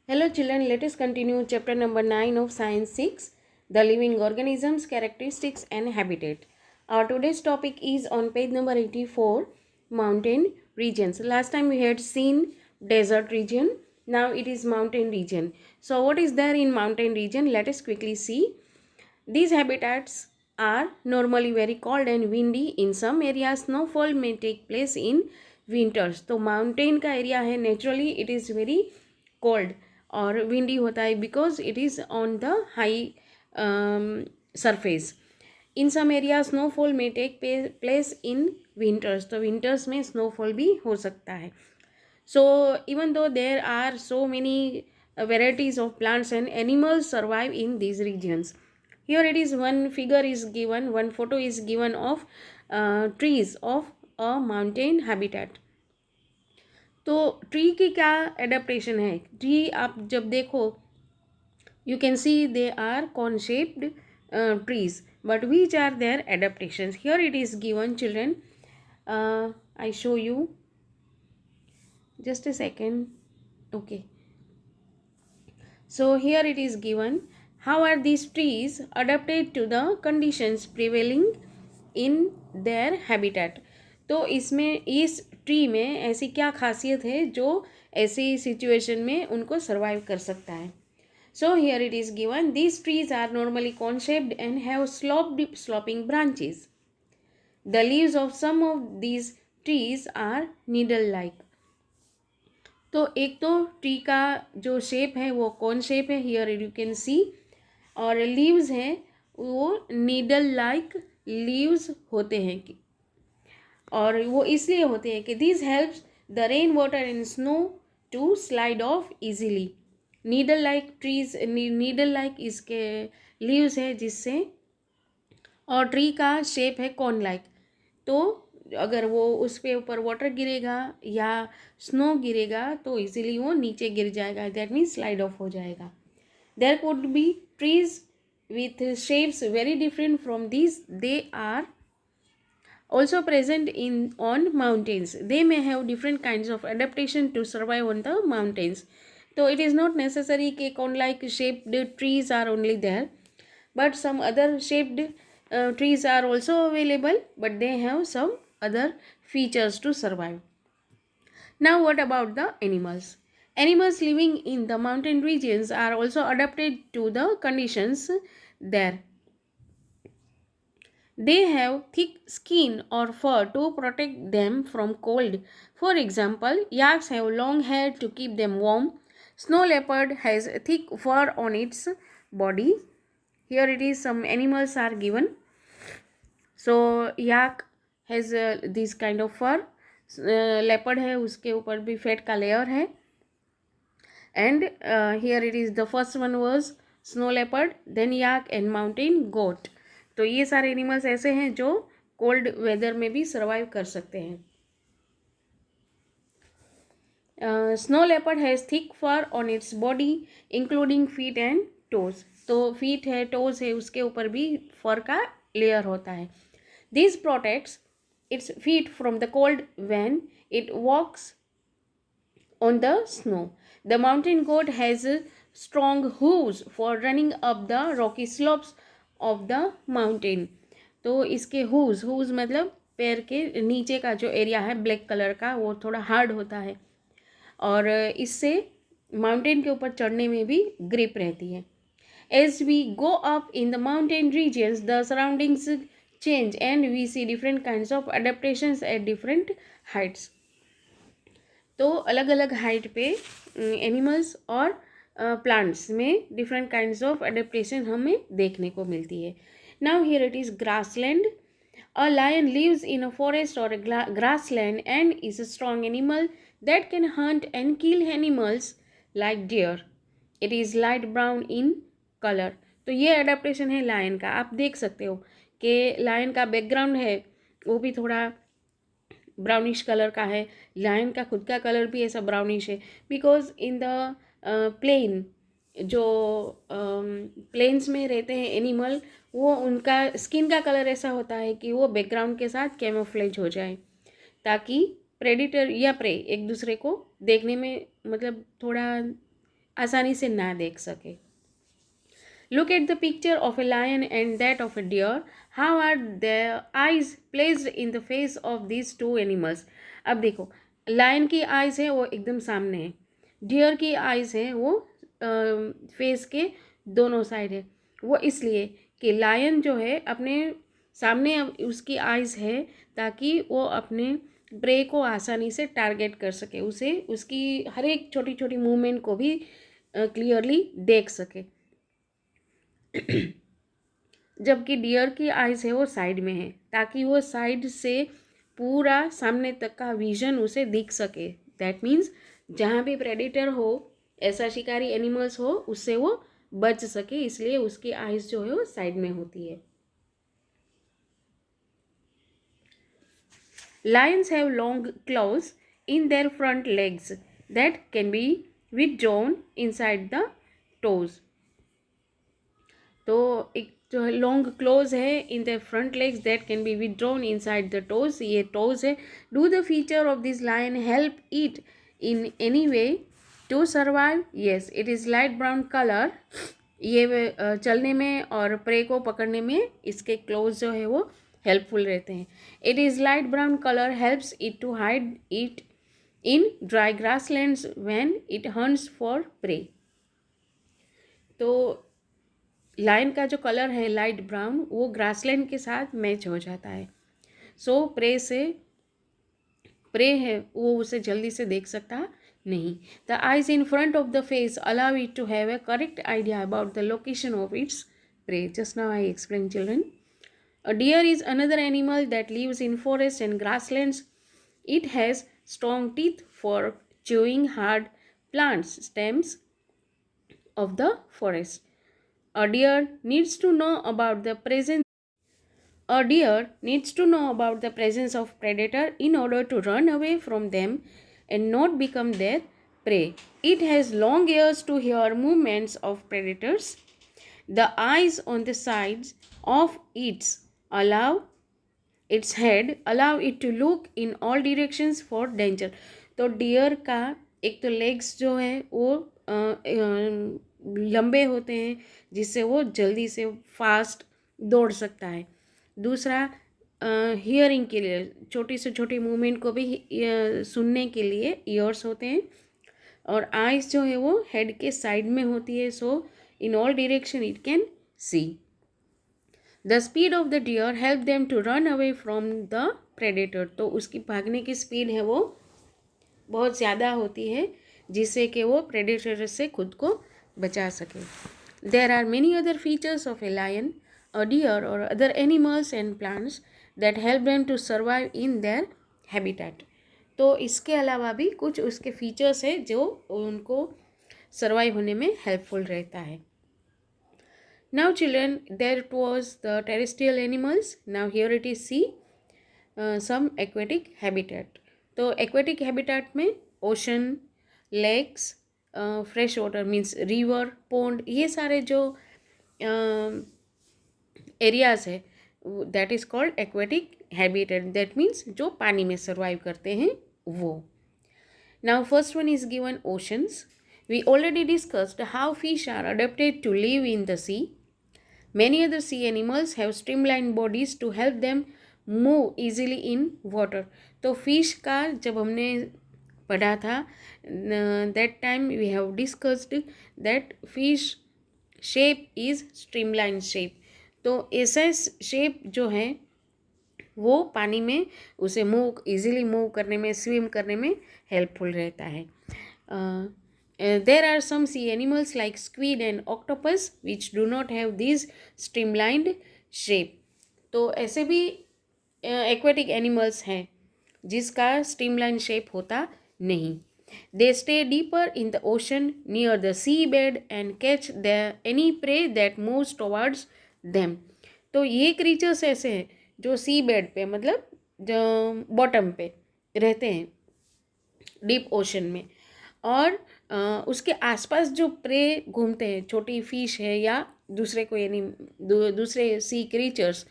Hello children, let us continue chapter number 9 of Science 6, the living organisms, characteristics and habitat. Our today's topic is on page number 84, mountain regions. Last time we had seen desert region, now it is mountain region. So what is there in mountain region? Let us quickly see. These habitats are normally very cold and windy. In some areas snowfall may take place in winters. तो mountain का area है, naturally it is very cold और windy होता है because it is on the high surface. In some area snowfall may take place in winters. तो winters में snowfall भी हो सकता है. So even though there are so many varieties of plants and animals survive in these regions. Here it is one figure is given, one photo is given of trees of a mountain habitat. तो tree की क्या adaptation है? Tree आप जब देखो you can see they are cone shaped trees, but which are their adaptations? Here it is given, children. I show you, just a second. Okay, so here it is given, how are these trees adapted to the conditions prevailing in their habitat. तो इसमें इस tree में ऐसी क्या खासियत है जो ऐसी सिचुएशन में उनको सर्वाइव कर सकता है. So here it is given, these trees are normally cone shaped and have sloping branches. The leaves of some of these trees are needle like. तो एक तो ट्री का जो शेप है वो कौन शेप है, हियर यू कैन सी, और लीव्स हैं वो नीडल लाइक लीव्स होते हैं और वो इसलिए होते हैं कि this helps the rain water and snow to slide off easily. Needle like trees, needle like इसके लीव्स है जिससे, और ट्री का शेप है कॉर्न लाइक. तो अगर वो उस पे ऊपर वाटर गिरेगा या स्नो गिरेगा तो इजीली वो नीचे गिर जाएगा, दैट मीन्स स्लाइड ऑफ हो जाएगा. There could be trees with shapes very different from these. They are also present on mountains. They may have different kinds of adaptation to survive on the mountains. So it is not necessary कि cone like shaped trees are only there, but some other shaped trees are also available, but they have some other features to survive. Now what about the animals? Animals living in the mountain regions are also adapted to the conditions there. They have thick skin or fur to protect them from cold. For example, yaks have long hair to keep them warm. Snow leopard has thick fur on its body. Here it is, some animals are given. So yak has this kind of fur. Leopard है, उसके ऊपर भी fat का layer है. And here it is, the first one was snow leopard, then yak and mountain goat. तो ये सारे animals ऐसे हैं जो कोल्ड वेदर में भी सर्वाइव कर सकते हैं. Snow leopard has thick fur on its body including feet and toes. तो फीट है, टोज है, उसके ऊपर भी फर का लेयर होता है. This protects its feet from the cold when it walks on the snow. The mountain goat has strong hooves for running up the rocky slopes of the mountain. तो इसके hooves मतलब पैर के नीचे का जो एरिया है ब्लैक कलर का वो थोड़ा हार्ड होता है और इससे माउंटेन के ऊपर चढ़ने में भी ग्रिप रहती है. As we go up in the mountain regions, the surroundings change and we see different kinds of adaptations at different heights. तो अलग अलग हाइट पे एनिमल्स और प्लांट्स में डिफरेंट काइंड्स ऑफ एडेप्टेशन हमें देखने को मिलती है. Now here it is grassland. A lion lives in a forest और grassland and is a strong animal that can hunt and kill animals like deer. It is light brown in colour. तो ये adaptation है lion का. आप देख सकते हो कि लायन का बैकग्राउंड है वो भी थोड़ा ब्राउनिश कलर का है. लायन का खुद का कलर भी ऐसा ब्राउनिश है बिकॉज इन द प्लेन, जो प्लेन्स में रहते हैं एनिमल, वो उनका स्किन का कलर ऐसा होता है कि वो बैकग्राउंड के साथ कैमोफ्लेज हो जाए ताकि प्रेडिटर या प्रे एक दूसरे को देखने में मतलब थोड़ा आसानी से ना देख सके। Look at the picture of a lion and that of a deer. How are their eyes placed in the face of these two animals? अब देखो, लायन की आइज है वो एकदम सामने है, डियर की आइज है वो फेस के दोनों साइड है। वो इसलिए कि लायन जो है अपने सामने उसकी आइज है ताकि वो अपने प्रे को आसानी से टारगेट कर सके, उसे उसकी हर एक छोटी छोटी मूवमेंट को भी क्लियरली देख सके। जबकि डियर की आइज है वो साइड में है ताकि वो साइड से पूरा सामने तक का विजन उसे दिख सके। दैट मीन्स जहाँ भी प्रेडिटर हो, ऐसा शिकारी एनिमल्स हो, उससे वो बच सके, इसलिए उसकी आइज जो है वो साइड में होती है। Lions have long claws in their front legs that can be withdrawn inside the toes. तो एक जो है लॉन्ग क्लोज है in the front legs that can be withdrawn inside the toes, ये टोज है। Do the feature of this lion help it in any way to survive? Yes, it is light brown colour. ये चलने में और pray को पकड़ने में इसके क्लोज जो है वो हेल्पफुल रहते हैं। It is light brown colour helps it to hide it in dry grasslands when it hunts for prey. तो लायन का जो कलर है लाइट ब्राउन, वो ग्रासलैंड के साथ मैच हो जाता है। सो प्रे है वो उसे जल्दी से देख सकता नहीं। The eyes in front of the face allow it to have a correct idea about the location of its prey. Just now I explain children. A deer is another animal that lives in forests and grasslands. It has strong teeth for chewing hard plants stems of the forest. A deer needs to know about the presence of predator in order to run away from them and not become their prey. It has long ears to hear movements of predators. The eyes on the sides of its head allow it to look in all directions for danger. तो dear का एक तो legs जो है वो लंबे होते हैं जिससे वो जल्दी से फास्ट दौड़ सकता है। दूसरा हियरिंग के लिए, छोटी से छोटी मूवमेंट को भी सुनने के लिए ईयर्स होते हैं। और आइज़ जो है वो हेड के साइड में होती है, so in all direction it can see. The speed of the deer help them to run away from the predator. तो उसकी भागने की स्पीड है वो बहुत ज़्यादा होती है जिससे कि वो प्रेडेटर से खुद को बचा सके। There are many other features of a lion, a deer और other animals and plants that help them to survive in their habitat. तो इसके अलावा भी कुछ उसके फीचर्स है जो उनको सर्वाइव होने में हेल्पफुल रहता है। Now children, there was the terrestrial animals. Now here it is see some aquatic habitat. तो aquatic habitat में ocean, lakes, fresh water means river, pond, ये सारे जो areas है that is called aquatic habitat. That means जो पानी में survive करते हैं वो। Now first one is given oceans. We already discussed how fish are adapted to live in the sea. Many other sea animals have streamlined bodies to help them move easily in water. तो fish का जब हमने पढ़ा था that time we have discussed that fish shape is streamlined shape. तो ऐसा shape जो है वो पानी में उसे इजीली मूव करने में, स्विम करने में हेल्पफुल रहता है। There are some sea animals like squid and octopus which do not have these streamlined shape. तो ऐसे भी aquatic animals हैं जिसका streamlined shape होता नहीं। They stay deeper in the ocean near the seabed and catch any prey that moves towards them. तो ये creatures ऐसे हैं जो seabed पे मतलब जो bottom पे रहते हैं deep ocean में, और उसके आसपास जो प्रे घूमते हैं, छोटी फिश है या दूसरे कोई दूसरे सी क्रीचर्स,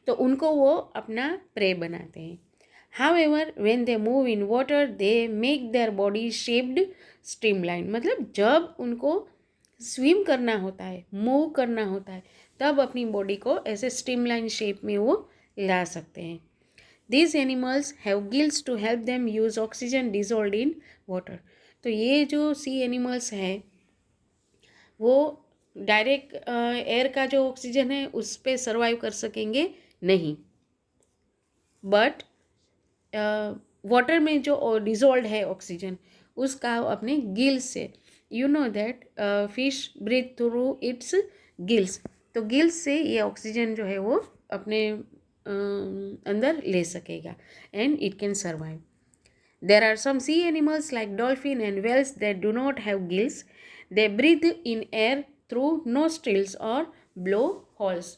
तो उनको वो अपना प्रे बनाते हैं। However, when they move in water, they make their body shaped streamline. मतलब जब उनको स्विम करना होता है, मूव करना होता है, तब अपनी बॉडी को ऐसे स्ट्रीमलाइन शेप में वो ला सकते हैं. These animals have gills to help them use oxygen dissolved in water. तो ये जो सी एनिमल्स हैं वो डायरेक्ट एयर का जो ऑक्सीजन है उस पर सर्वाइव कर सकेंगे नहीं, बट वाटर में जो डिजोल्व है ऑक्सीजन उसका अपने गिल्स से, you know that fish breathe through its gills, तो गिल्स से ये ऑक्सीजन जो है वो अपने अंदर ले सकेगा and it can survive. There are some sea animals like dolphin and whales that do not have gills. They breathe in air through nostrils or blowholes.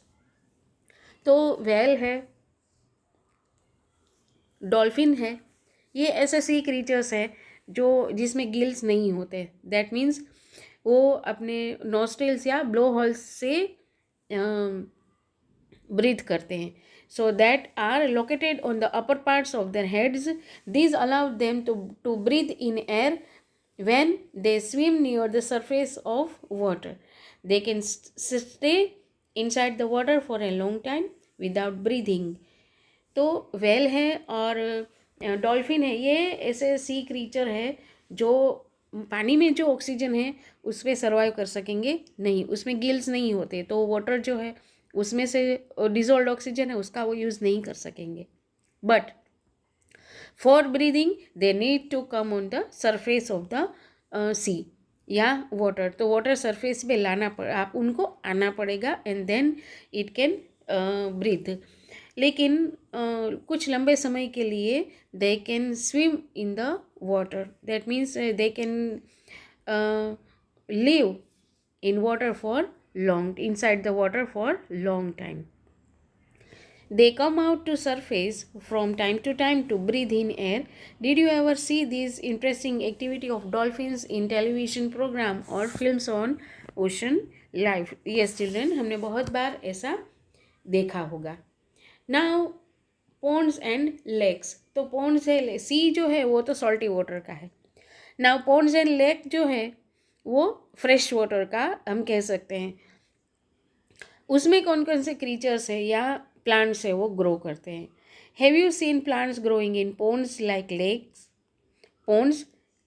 तो whale है, डॉल्फिन है, ये ऐसे सी क्रीचर्स है जो जिसमें गिल्स नहीं होते. दैट मीन्स वो अपने नॉस्ट्रिल्स या ब्लो होल्स से ब्रीथ करते हैं. So that are located on the upper parts of their heads. These allow them to breathe in air when they swim near the surface of water. They can stay inside the water for a long time without breathing. तो whale है और dolphin है, ये ऐसे sea creature है जो पानी में जो ऑक्सीजन है उस पर सर्वाइव कर सकेंगे नहीं, उसमें गिल्स नहीं होते, तो वाटर जो है उसमें से डिजोल्व ऑक्सीजन है उसका वो यूज़ नहीं कर सकेंगे. But for breathing they need to come on the surface of the sea या वाटर, तो वाटर सरफेस पे लाना आप उनको आना पड़ेगा and then it can breathe. लेकिन कुछ लंबे समय के लिए they can swim in the water. That means they can live in water for long, inside the water for long time. They come out to surface from time to time to breathe in air. Did you ever see this interesting activity of dolphins in television program or films on ocean life? Yes children, हमने बहुत बार ऐसा देखा होगा. Now ponds and lakes, तो ponds है, सी जो है वो तो salty water का है. Now ponds and lake जो है वो फ्रेश वाटर का हम कह सकते हैं. उसमें कौन कौन से क्रीचर्स है या प्लांट्स है वो ग्रो करते हैं. Have you seen plants growing in ponds like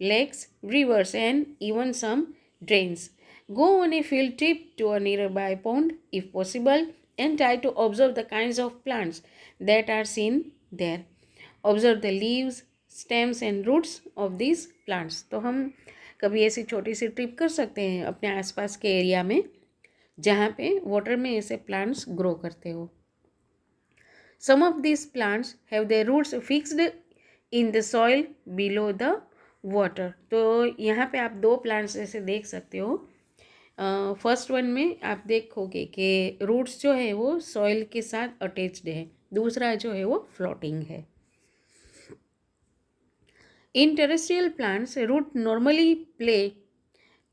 lakes, rivers and even some drains. Go on a field trip to a nearby pond if possible and try to observe the kinds of plants that are seen there. Observe the leaves, stems and roots of this plants. तो हम कभी ऐसी छोटी सी trip कर सकते हैं अपने आसपास के एरिया में जहाँ पे वाटर में ऐसे प्लांट्स ग्रो करते हो. Some of this plants have their roots fixed in the soil below the water. तो यहाँ पे आप दो प्लांट्स ऐसे देख सकते हो. फर्स्ट वन में आप देखोगे कि रूट्स जो है वो सॉइल के साथ अटैच्ड है, दूसरा जो है वो फ्लोटिंग है. In terrestrial plants, root normally play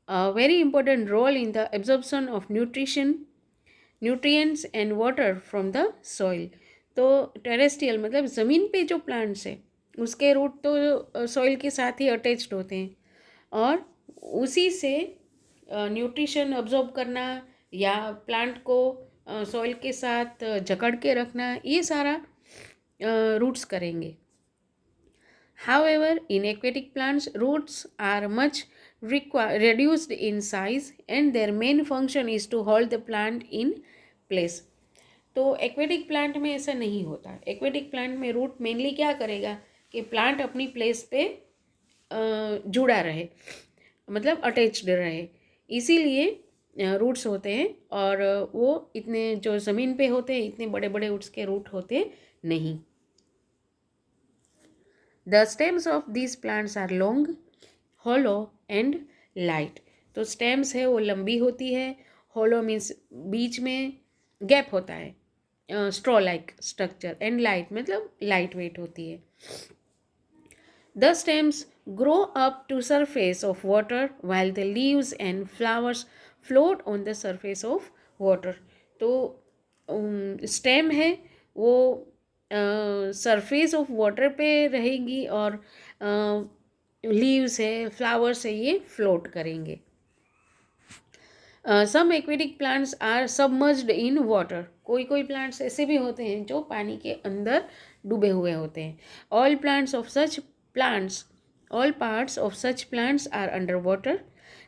a very important role in the absorption of nutrients and water from the soil. तो टेरेस्ट्रियल मतलब ज़मीन पे जो प्लांट्स है उसके रूट तो सॉइल के साथ ही अटैच्ड होते हैं और उसी से न्यूट्रिशन अब्जॉर्ब करना या प्लांट को सॉइल के साथ जकड़ के रखना, ये सारा रूट्स करेंगे. However, in aquatic plants, roots are much reduced in size and their main function is to hold the plant in place. तो एक्वेटिक प्लांट में ऐसा नहीं होता. एक्वेटिक प्लांट में रूट मेनली क्या करेगा कि प्लांट अपनी प्लेस पे जुड़ा रहे, मतलब अटैच्ड रहे, इसीलिए रूट्स होते हैं और वो इतने जो ज़मीन पे होते हैं इतने बड़े बड़े रूट्स के रूट होते नहीं. The stems of these plants are long, hollow and light. तो stems है वो लंबी होती है, hollow means बीच में गैप होता है, straw like structure, and light मतलब light weight होती है. The stems grow up to surface of water while the leaves and flowers float on the surface of water. तो stem है वो सरफेस ऑफ वाटर पे रहेंगी और लीव्स है, फ्लावर्स है, ये फ्लोट करेंगे. Some aquatic plants are submerged in water. कोई कोई प्लांट्स ऐसे भी होते हैं जो पानी के अंदर डूबे हुए होते हैं. All plants of such plants all parts of such plants are under water.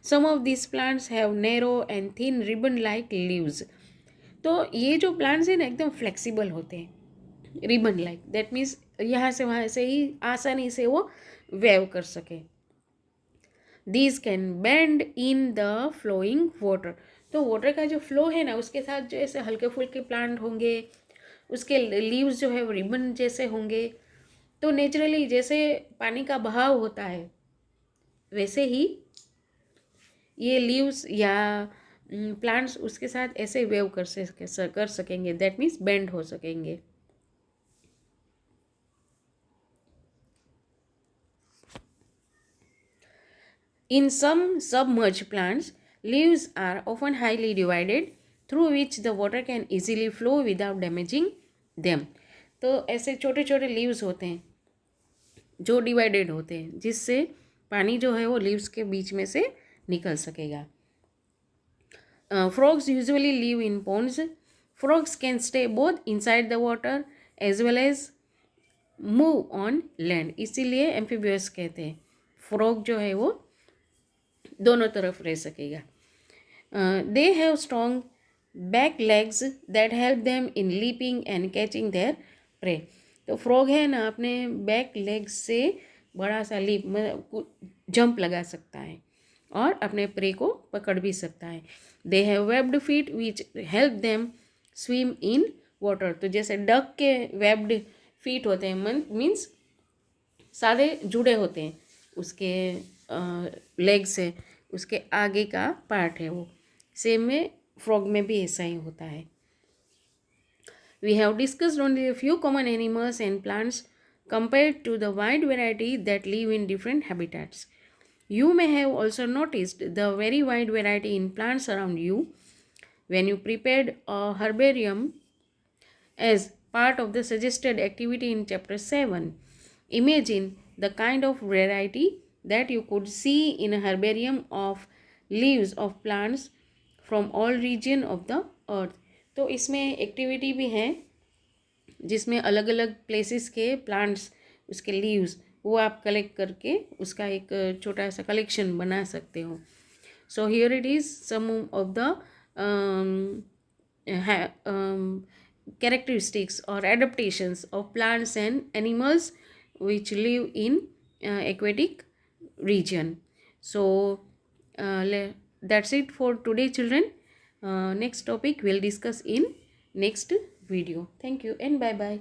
Some of this plants have narrow and thin ribbon like leaves. तो ये जो प्लांट्स हैं ना एकदम फ्लेक्सिबल होते हैं, रिबन लाइक. दैट मीन्स यहाँ से वहाँ से ही आसानी से वो वेव कर सके. These can bend in the flowing water. तो वाटर का जो फ्लो है ना उसके साथ जो ऐसे हल्के फुल्के प्लांट होंगे, उसके लीव्स जो है वो रिबन जैसे होंगे. तो नेचुरली जैसे पानी का बहाव होता है वैसे ही ये लीव्स या प्लांट्स उसके साथ ऐसे वेव कर सकेंगे. दैट मीन्स बेंड हो सकेंगे. In some submerged plants, leaves are often highly divided, through which the water can easily flow without damaging them. तो ऐसे छोटे छोटे लीव्स होते हैं जो डिवाइडेड होते हैं जिससे पानी जो है वो लीव्स के बीच में से निकल सकेगा. Frogs usually live in ponds. Frogs can stay both inside the water as well as move on land. इसीलिए एम्फीबियस कहते हैं. फ्रॉग जो है वो दोनों तरफ रह सकेगा. They have strong back legs that help them in leaping and catching there pray. तो फ्रॉग है ना अपने बैक लेग्स से बड़ा सा लीप जंप लगा सकता है और अपने प्रे को पकड़ भी सकता है. They have webbed feet which help them swim in water. तो जैसे डक के वेब्ड फीट होते हैं मीन्स सारे जुड़े होते हैं उसके लेग से, उसके आगे का पार्ट है वो. सेम में फ्रॉग में भी ऐसा ही होता है. We have discussed only a few common animals and plants compared to the wide variety that live in different habitats. You may have also noticed the very wide variety in plants around you. When you prepared a herbarium as part of the suggested activity in chapter 7, imagine the kind of variety that you could see in a herbarium of leaves of plants from all region of the earth. तो इसमें activity भी है जिसमें अलग अलग places के plants, उसके leaves वो आप कलेक्ट करके उसका एक छोटा सा कलेक्शन बना सकते हो. So here it is some of the characteristics or adaptations of plants and animals which live in aquatic region. So that's it for today, children. Next topic we'll discuss in next video. Thank you and bye bye.